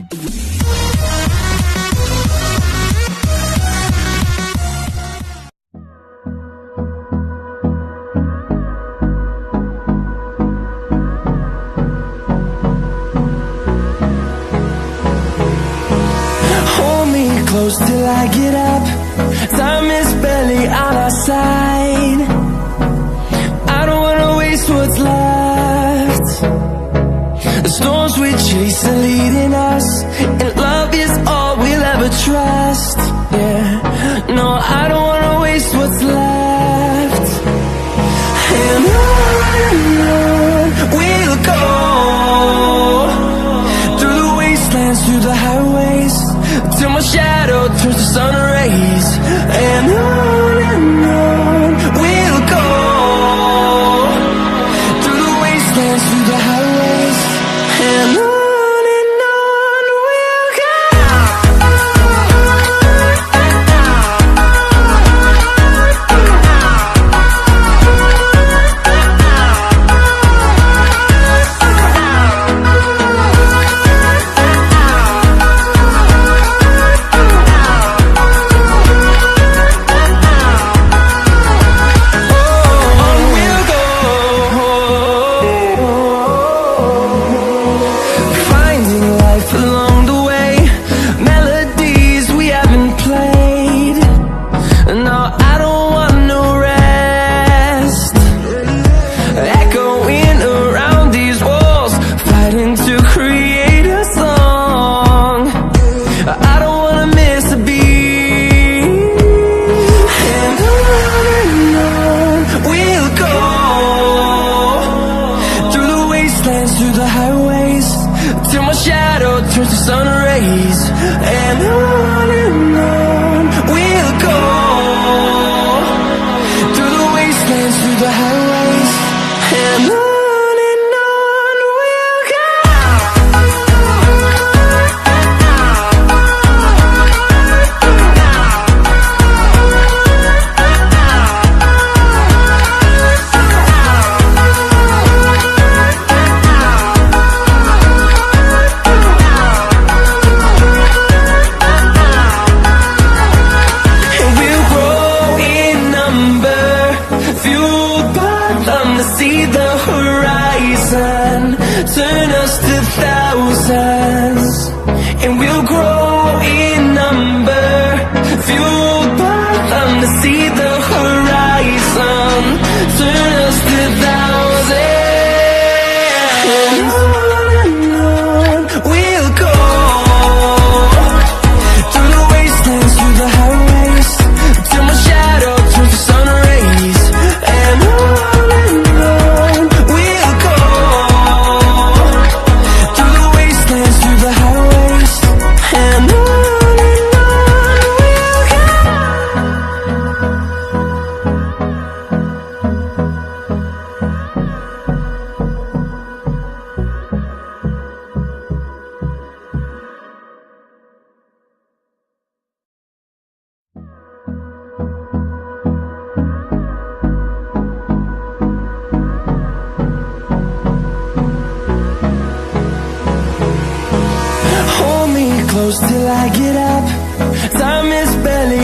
Hold me close till I get up. Time is barely on our side. I don't wanna waste what's left. The storms we chase are leading us, and love is all we'll ever trust. Yeah, no, I don't wanna waste what's left. And on we'll go, through the wastelands, through the highways, till my shadow turns to sun rays. And on we'll go, through the wastelands, through the highways, and on we'll go. Through the highways, till my shadow turns to sun rays. And on we'll go, through the wastelands, through the highways, and on we'll go. See the horizon, turn us to thousands, and we'll grow in number, fueled by them to see the horizon, turn us to thousands. And on we'll go, through the wastelands, through the highways, till my shadow turns to sun rays. And close till I get up. Time is barely